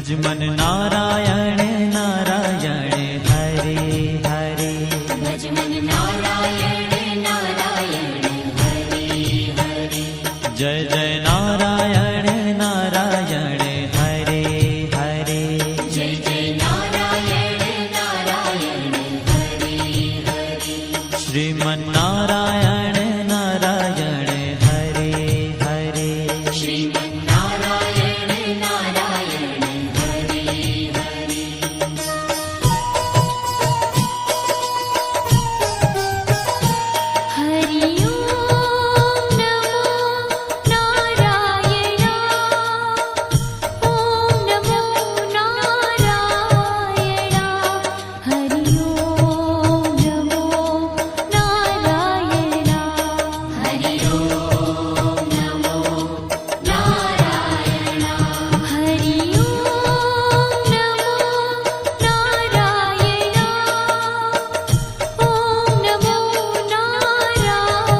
भज मन नारायण नारायण हरे हरे। भज मन नारायण नारायण हरे हरे। जय जय नारायण नारायण हरे हरे। जय जय नारायण नारायण हरे हरे। श्रीमन नारायण नारायण हरे हरे। श्रीमन नारायण नारायण हरे हरे। हरि ओम नमो नारायण। ओम नमो नारायण। हरि ओम नमो नारायण। हरि ओम नमो नारायण। हरि ओम नमो नारायण। ओम नमो नारायण।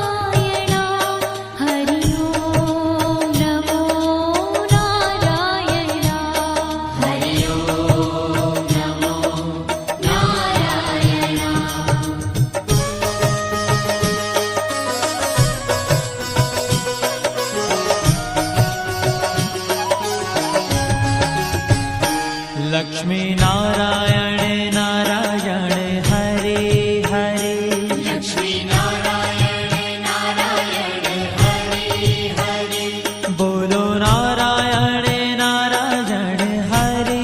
हरि ओम नमो नारायण। हरि ओम नमो नारायण। लक्ष्मी नारायण नारायण हरे हरे। लक्ष्मी नारायण नारायण हरे हरे। बोलो नारायण नारायण हरे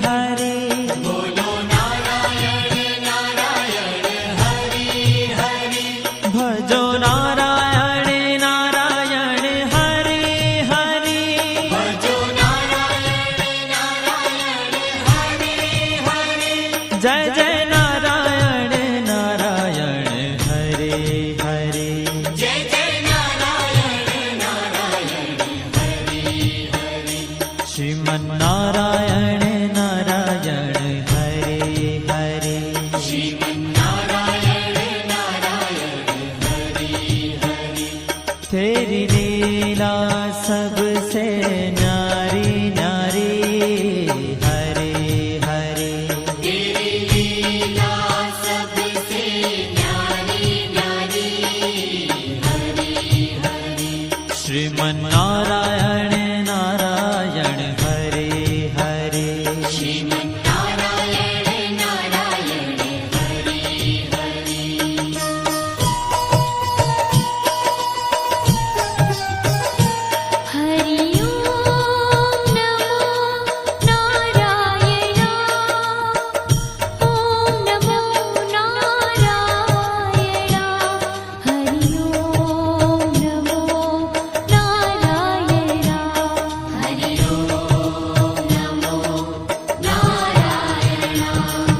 हरे। बोलो नारायण नारायण हरे हरे। भजो नारायण नारायण हरे हरे। भजो नारायण नारायण हरे हरे। जय जय नारायण नारायण हरे हरे। जय जय नारायण नारायण हरे हरे। श्रीमन नारायण नारायण हरे हरे। श्रीमन नारायण नारायण हरे हरे। तेरी लीला सबसे न्यारी न्यारी हरे हरे। तेरी लीला सबसे न्यारी न्यारी हरे हरे। श्रीमन नारायण नारायण हरे हरे। श्रीमन नारायण नारायण हरे हरे। हरि ओम नमो नारायण। ओम नमो नारायण। हरि ओम नमो नारायण। हरि ओम नमो नारायण।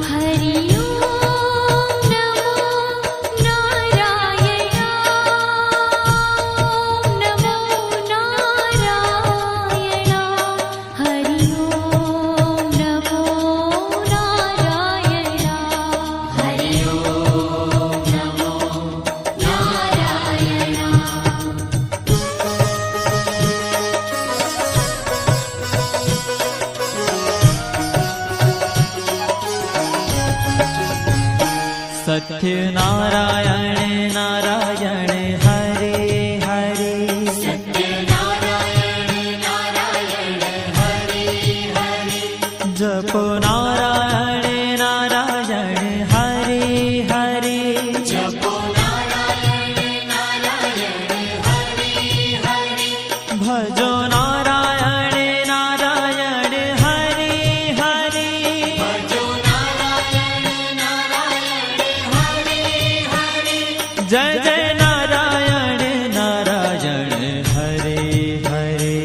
हरि ओम नमो नारायण। ओम नमो नारायण। हरि ओम नमो नारायण। हरि ओम नमो सत्य नारायण नारायण हरे हरे। सत्य नारायण नारायण हरे हरे। जपो नारायण नारायण हरे हरे। जपो नारायण नारायण हरे हरे। भजो नारायण नारायण हरे हरे। भजो नारायण नारायण हरे हरे। जय जय नारायण नारायण हरे हरे।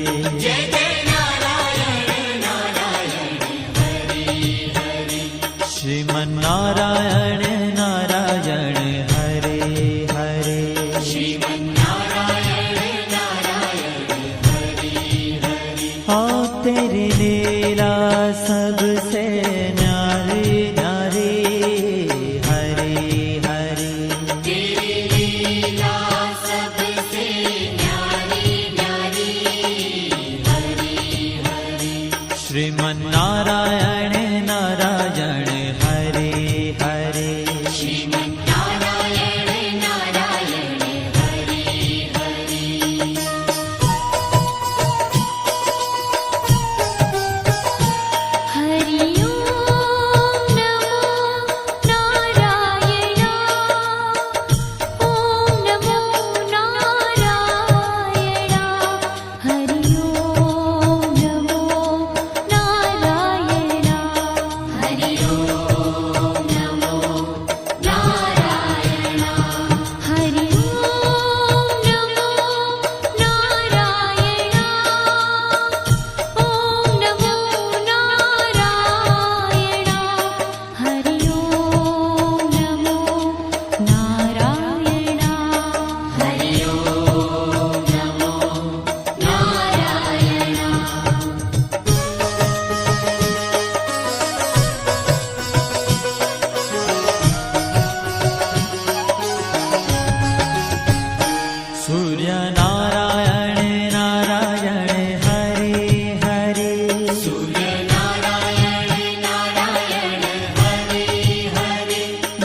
जय जय नारायण नारायण हरे हरे। श्रीमन नारायण नारायण हरे हरे। श्रीमन नारायण नारायण हरे श्रीमन्नारायण नारायण हरे हरे श्रीमन्नारायण नारायण हरे हरे हरि ओम नमो नारायण ओम नमो नारायण हरि ओम नमो नारायण हरि ओम नमो नारायण हरि ओम नमो नारायण ओम नमो नारायण हरि ओम नमो नारायण हरि ओम नमो नारायण सूर्य नारायण नारायण हरे हरे सूर्य नारायण नारायण हरे हरे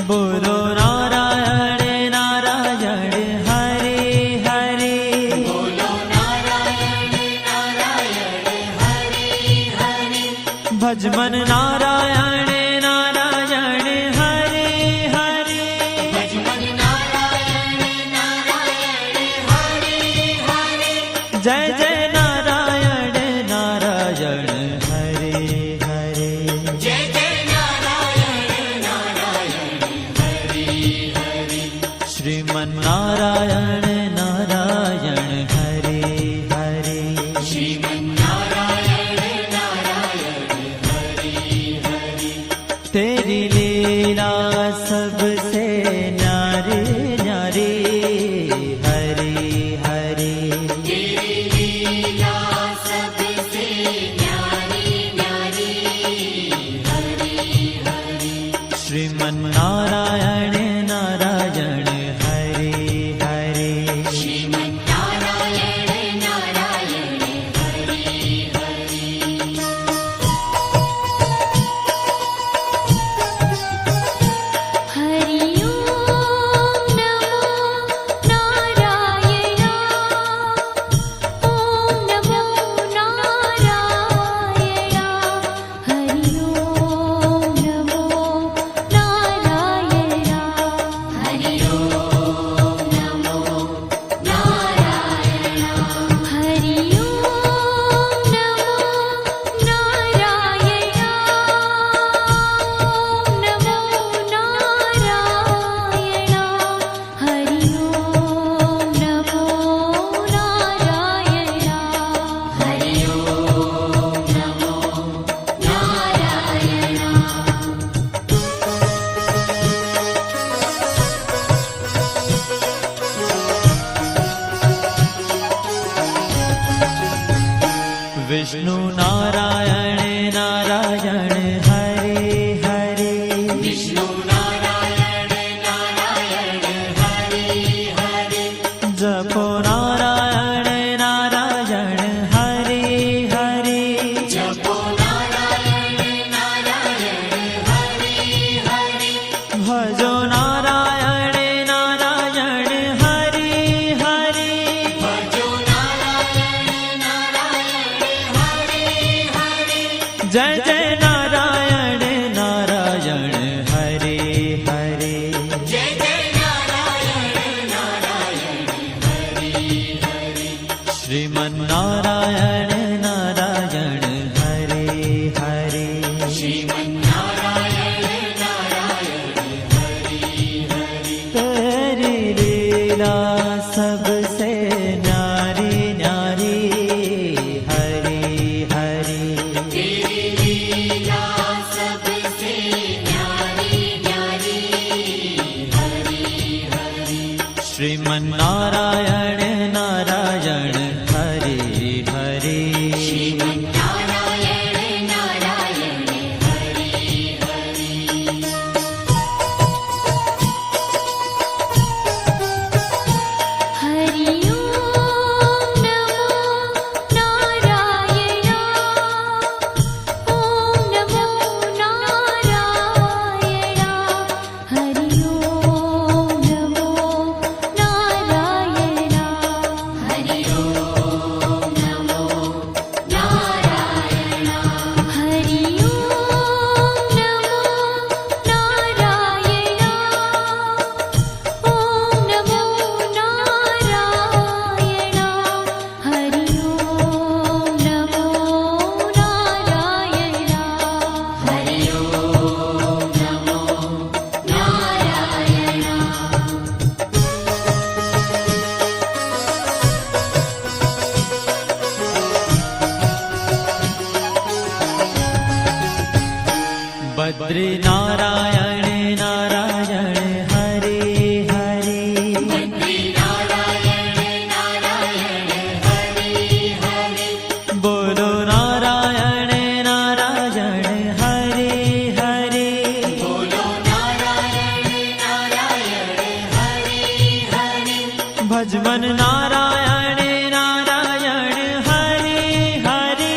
बोलो नारायण नारायण हरे हरे बोलो नारायण नारायण हरे हरे भजमन नारायण नारायण हरे हरे भजमन नारायण नारायण हरे हरे जय जय नारायण नारायण हरे हरे जय जय नारायण नारायण हरे हरे श्रीमन्नारायण नारायण हरे हरे श्रीमन्नारायण नारायण हरे हरे तेरी लीला सबसे न्यारी न्यारी हरे हरे तेरी लीला सबसे न्यारी न्यारी हरे हरे श्रीमन्नारायण नारायण हरे हरे श्रीमन्नारायण नारायण हरे हरे हरि ओम नमो नारायण ओम नमो नारायण हरि ओम नमो नारायण हरि ओम नमो नारायण हरि ओम नमो नारायण ओम नमो नारायण हरि ओम नमो नारायण हरि ओम नमो नारायण विष्णु नारायण नारायण हरे हरे विष्णु नारायण नारायण हरे हरे जपो नारायण नारायण हरे हरे जपो नारायण नारायण हरे हरे भजो नारायण नारायण हरे हरे भजो नारायण नारायण हरे हरे जय जय नारायण नारायण हरे हरे जय जय नारायण नारायण हरे हरे श्रीमन्नारायण नारायण हरे हरे श्रीमन्नारायण नारायण हरे हरे तेरी लीला सबसे न्यारी न्यारी हरे हरे तेरी लीला सबसे न्यारी न्यारी हरे हरे श्रीमन्नारायण नारायण हरे हरे बद्री नारायण नारायण हरे हरे बद्री नारायण नारायण हरे हरे बोलो नारायण नारायण हरे हरे बोलो नारायण नारायण हरे हरे भजमन नारायण नारायण हरे हरे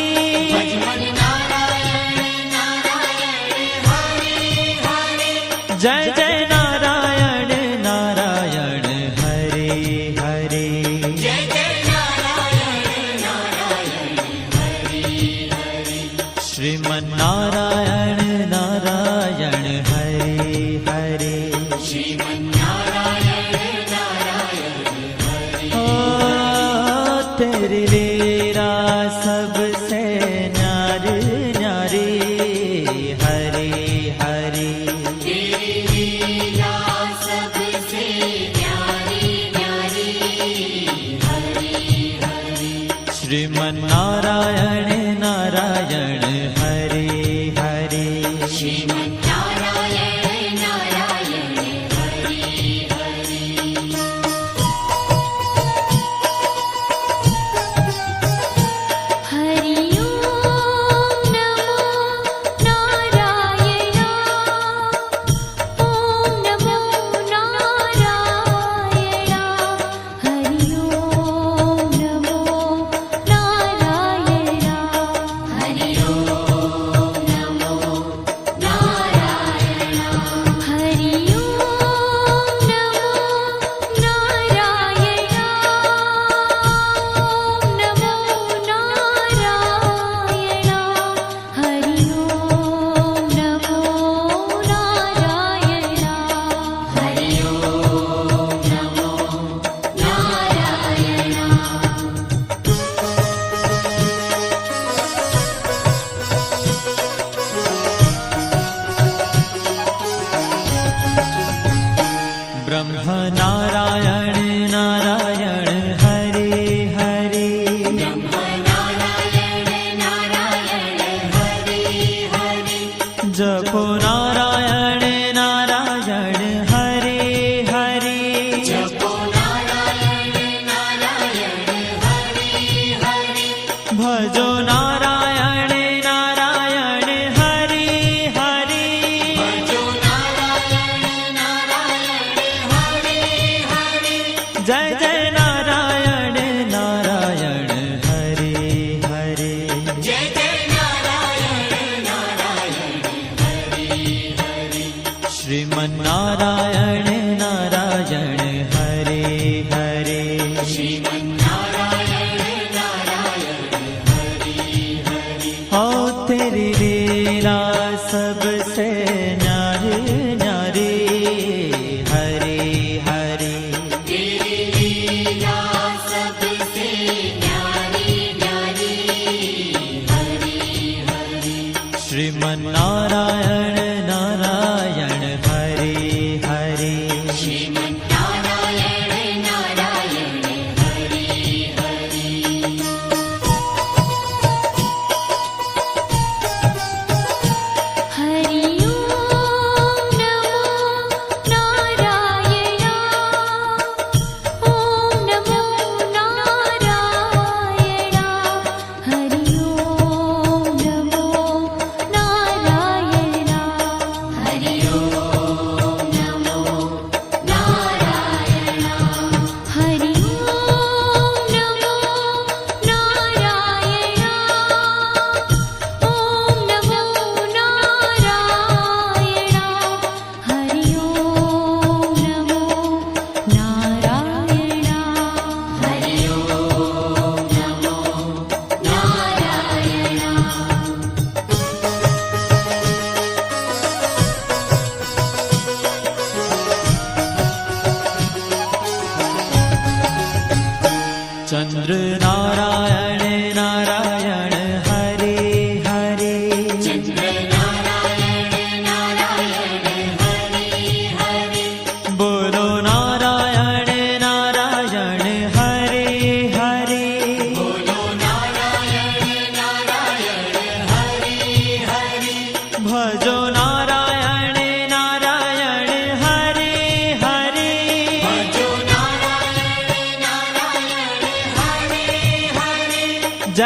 भजमन नारायण नारायण हरे हरे जय जय नारायण नारायण हरे हरे जय जय नारायण नारायण हरे हरे श्रीमन नारायण नारायण हरे हरे श्रीमन्नारायण नारायण हरे ओ तेरी लीला सबसे न्यारी न्यारी हरे हरे तेरी लीला सबसे न्यारी न्यारी हरे हरे श्रीमन नारायण नारायण हरे हरे श्रीमन्नारायण नारायण हरे हरे हरि ओम नमो नारायण ओम नमो नारायण हरि ओम नमो नारायण हरि ओम नमो नारायण हरि ओम नमो नारायण ओम नमो नारायण हरि ओम नमो नारायण हरि ओम नमो नारायण ब्रह्म नारायण नारायण हरे हरे नारायण नारायण हरे हरे जपो नारायण नारायण हरे हरे जपो नारायण नारायण हरे हरे भजो नारायण नारायण हरे हरे भजो नारायण नारायण हरे हरे जय जय नारायण नारायण हरे हरे जय जय नारायण नारायण हरे हरे श्रीमन नारायण नारायण हरे हरे श्रीमन्नारायण नारायण हरे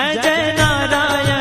जय जय नारायण